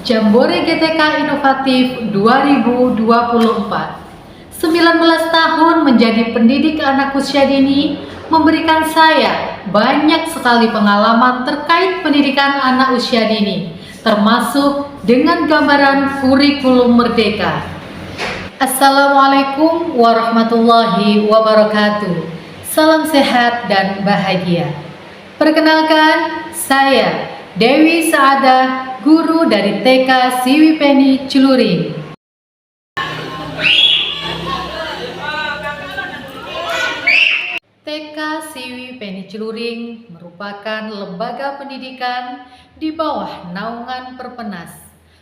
Jambore GTK Inovatif 2024. 19 tahun menjadi pendidik anak usia dini memberikan saya banyak sekali pengalaman terkait pendidikan anak usia dini, termasuk dengan gambaran kurikulum merdeka. Assalamualaikum warahmatullahi wabarakatuh. Salam sehat dan bahagia. Perkenalkan, saya Dewi Saadah, guru dari TK Siwipeni Ciluring. TK Siwipeni Ciluring merupakan lembaga pendidikan di bawah naungan Perpenas,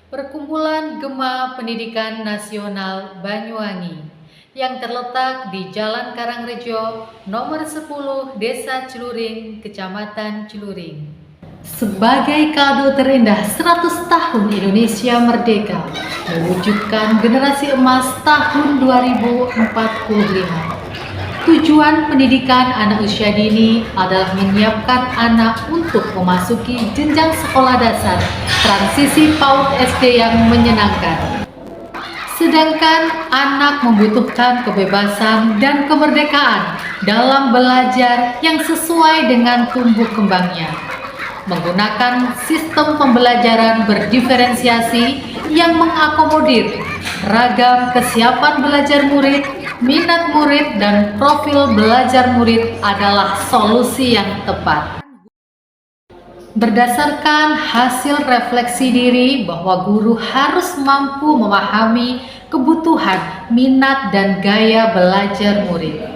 Perkumpulan Gema Pendidikan Nasional Banyuwangi, yang terletak di Jalan Karangrejo, nomor 10, Desa Ciluring, Kecamatan Ciluring. Sebagai kado terindah 100 tahun Indonesia Merdeka, mewujudkan generasi emas tahun 2045. Tujuan pendidikan anak usia dini adalah menyiapkan anak untuk memasuki jenjang sekolah dasar transisi PAUD SD yang menyenangkan. Sedangkan anak membutuhkan kebebasan dan kemerdekaan dalam belajar yang sesuai dengan tumbuh kembangnya, menggunakan sistem pembelajaran berdiferensiasi yang mengakomodir ragam kesiapan belajar murid, minat murid, dan profil belajar murid adalah solusi yang tepat. Berdasarkan hasil refleksi diri bahwa guru harus mampu memahami kebutuhan, minat, dan gaya belajar murid.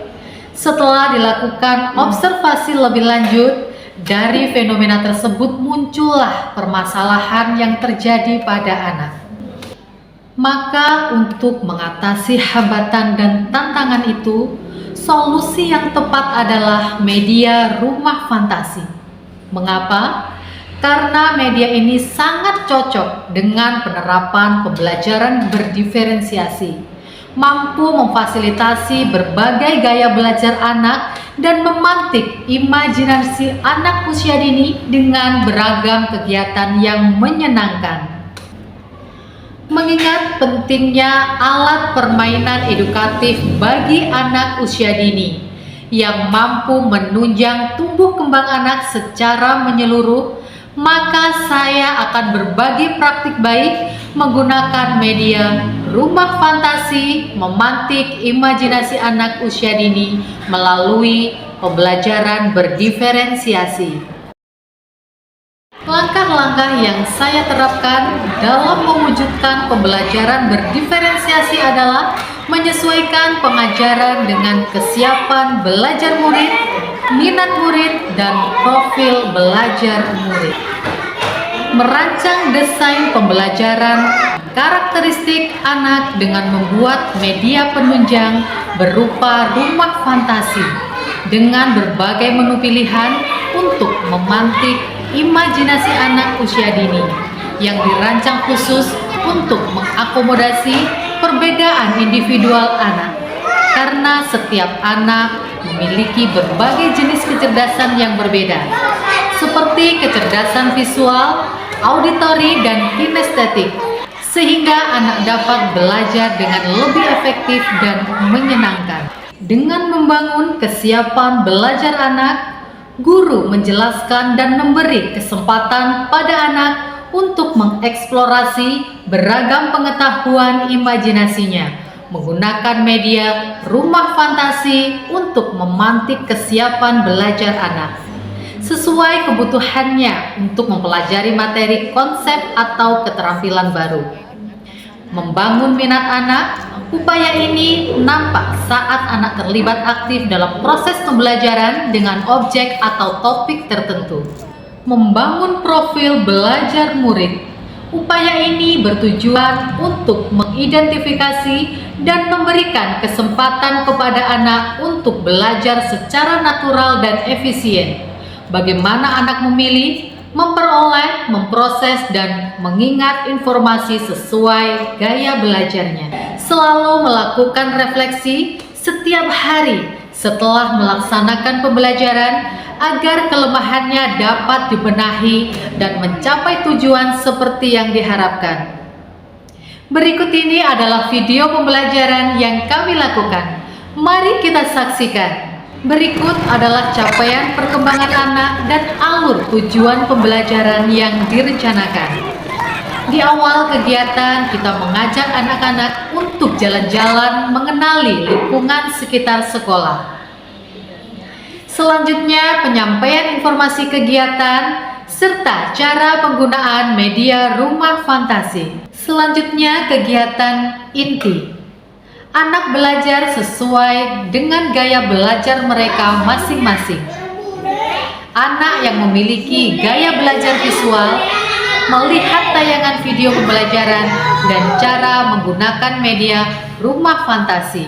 Setelah dilakukan observasi lebih lanjut, dari fenomena tersebut muncullah permasalahan yang terjadi pada anak. Maka untuk mengatasi hambatan dan tantangan itu, solusi yang tepat adalah media rumah fantasi. Mengapa? Karena media ini sangat cocok dengan penerapan pembelajaran berdiferensiasi, mampu memfasilitasi berbagai gaya belajar anak dan memantik imajinasi anak usia dini dengan beragam kegiatan yang menyenangkan. Mengingat pentingnya alat permainan edukatif bagi anak usia dini yang mampu menunjang tumbuh kembang anak secara menyeluruh, maka saya akan berbagi praktik baik menggunakan media rumah fantasi memantik imajinasi anak usia dini melalui pembelajaran berdiferensiasi. Langkah-langkah yang saya terapkan dalam mewujudkan pembelajaran berdiferensiasi adalah menyesuaikan pengajaran dengan kesiapan belajar murid, minat murid, dan profil belajar murid. Merancang desain pembelajaran karakteristik anak dengan membuat media penunjang berupa rumah fantasi dengan berbagai menu pilihan untuk memantik imajinasi anak usia dini yang dirancang khusus untuk mengakomodasi perbedaan individual anak, karena setiap anak memiliki berbagai jenis kecerdasan yang berbeda, seperti kecerdasan visual, auditori, dan kinestetik, sehingga anak dapat belajar dengan lebih efektif dan menyenangkan. Dengan membangun kesiapan belajar anak, guru menjelaskan dan memberi kesempatan pada anak untuk mengeksplorasi beragam pengetahuan imajinasinya, menggunakan media rumah fantasi untuk memantik kesiapan belajar anak sesuai kebutuhannya untuk mempelajari materi konsep atau keterampilan baru. Membangun minat anak, upaya ini nampak saat anak terlibat aktif dalam proses pembelajaran dengan objek atau topik tertentu. Membangun profil belajar murid, upaya ini bertujuan untuk mengidentifikasi dan memberikan kesempatan kepada anak untuk belajar secara natural dan efisien. Bagaimana anak memilih, memperoleh, memproses, dan mengingat informasi sesuai gaya belajarnya. Selalu melakukan refleksi setiap hari setelah melaksanakan pembelajaran agar kelemahannya dapat dibenahi dan mencapai tujuan seperti yang diharapkan. Berikut ini adalah video pembelajaran yang kami lakukan. Mari kita saksikan. Berikut adalah capaian perkembangan anak dan alur tujuan pembelajaran yang direncanakan. Di awal kegiatan, kita mengajak anak-anak untuk jalan-jalan mengenali lingkungan sekitar sekolah. Selanjutnya, penyampaian informasi kegiatan serta cara penggunaan media rumah fantasi. Selanjutnya, kegiatan inti. Anak belajar sesuai dengan gaya belajar mereka masing-masing. Anak yang memiliki gaya belajar visual melihat tayangan video pembelajaran dan cara menggunakan media rumah fantasi.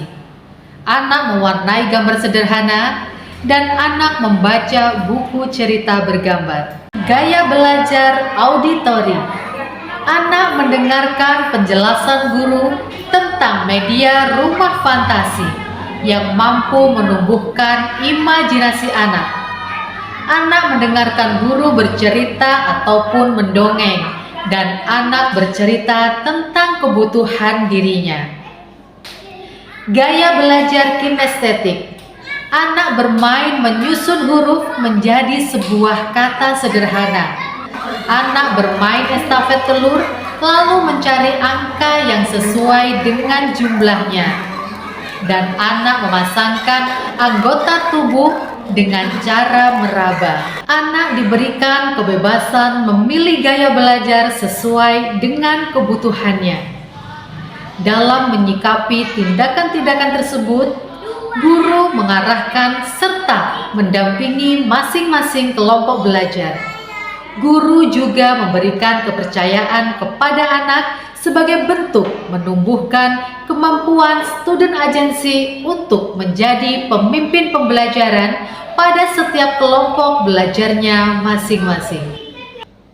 Anak mewarnai gambar sederhana dan anak membaca buku cerita bergambar. Gaya belajar auditori. Anak mendengarkan penjelasan guru tentang media rumah fantasi yang mampu menumbuhkan imajinasi anak. Anak mendengarkan guru bercerita ataupun mendongeng, dan anak bercerita tentang kebutuhan dirinya. Gaya belajar kinestetik. Anak bermain menyusun huruf menjadi sebuah kata sederhana. Anak bermain estafet telur, lalu mencari angka yang sesuai dengan jumlahnya. Dan anak memasangkan anggota tubuh dengan cara meraba. Anak diberikan kebebasan memilih gaya belajar sesuai dengan kebutuhannya. Dalam menyikapi tindakan-tindakan tersebut, guru mengarahkan serta mendampingi masing-masing kelompok belajar. Guru juga memberikan kepercayaan kepada anak sebagai bentuk menumbuhkan kemampuan student agency untuk menjadi pemimpin pembelajaran pada setiap kelompok belajarnya masing-masing.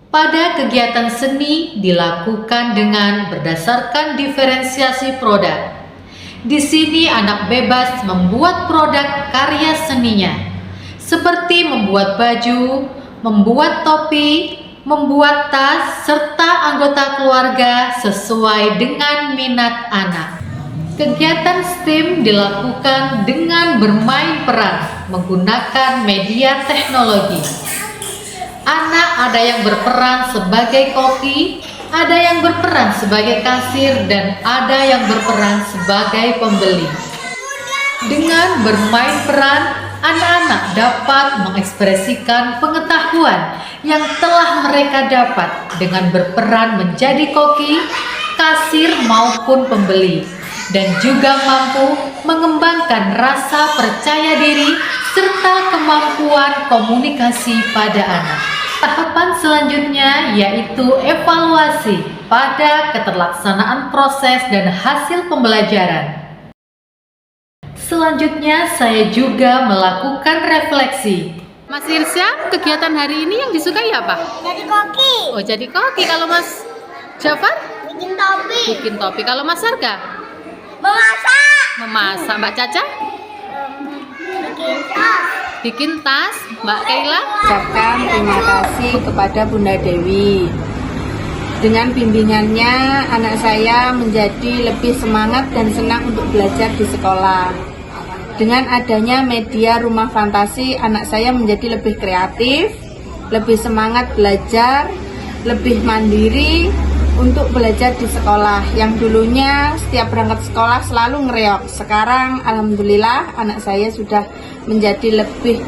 Pada kegiatan seni dilakukan dengan berdasarkan diferensiasi produk. Di sini anak bebas membuat produk karya seninya, seperti membuat baju, membuat topi, membuat tas, serta anggota keluarga sesuai dengan minat anak. Kegiatan STEAM dilakukan dengan bermain peran menggunakan media teknologi. Anak ada yang berperan sebagai koki, ada yang berperan sebagai kasir, dan ada yang berperan sebagai pembeli. Dengan bermain peran, anak-anak dapat mengekspresikan pengetahuan yang telah mereka dapat dengan berperan menjadi koki, kasir maupun pembeli, dan juga mampu mengembangkan rasa percaya diri serta kemampuan komunikasi pada anak. Tahapan selanjutnya yaitu evaluasi pada keterlaksanaan proses dan hasil pembelajaran. Selanjutnya saya juga melakukan refleksi. Mas Irsya, kegiatan hari ini yang disukai apa? Jadi koki. Oh, jadi koki. Kalau Mas Jafar? Bikin topi. Bikin topi. Kalau Mas Sarga? Memasak. Memasak. Mbak Caca? Bikin tas. Bikin tas. Mbak Kaila? Ucapkan terima kasih kepada Bunda Dewi. Dengan bimbingannya, anak saya menjadi lebih semangat dan senang untuk belajar di sekolah. Dengan adanya media rumah fantasi, anak saya menjadi lebih kreatif, lebih semangat belajar, lebih mandiri untuk belajar di sekolah. Yang dulunya setiap berangkat sekolah selalu ngereok. Sekarang alhamdulillah anak saya sudah menjadi lebih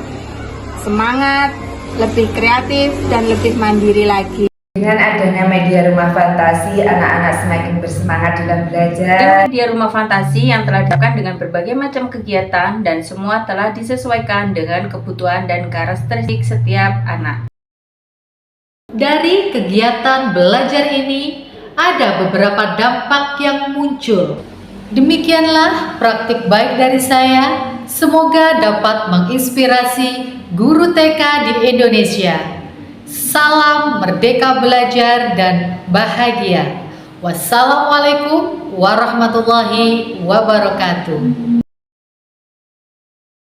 semangat, lebih kreatif, dan lebih mandiri lagi. Dengan adanya media rumah fantasi, anak-anak semakin bersemangat dalam belajar. Media rumah fantasi yang telah dilakukan dengan berbagai macam kegiatan dan semua telah disesuaikan dengan kebutuhan dan karakteristik setiap anak. Dari kegiatan belajar ini, ada beberapa dampak yang muncul. Demikianlah praktik baik dari saya. Semoga dapat menginspirasi guru TK di Indonesia. Salam merdeka belajar dan bahagia. Wassalamualaikum warahmatullahi wabarakatuh.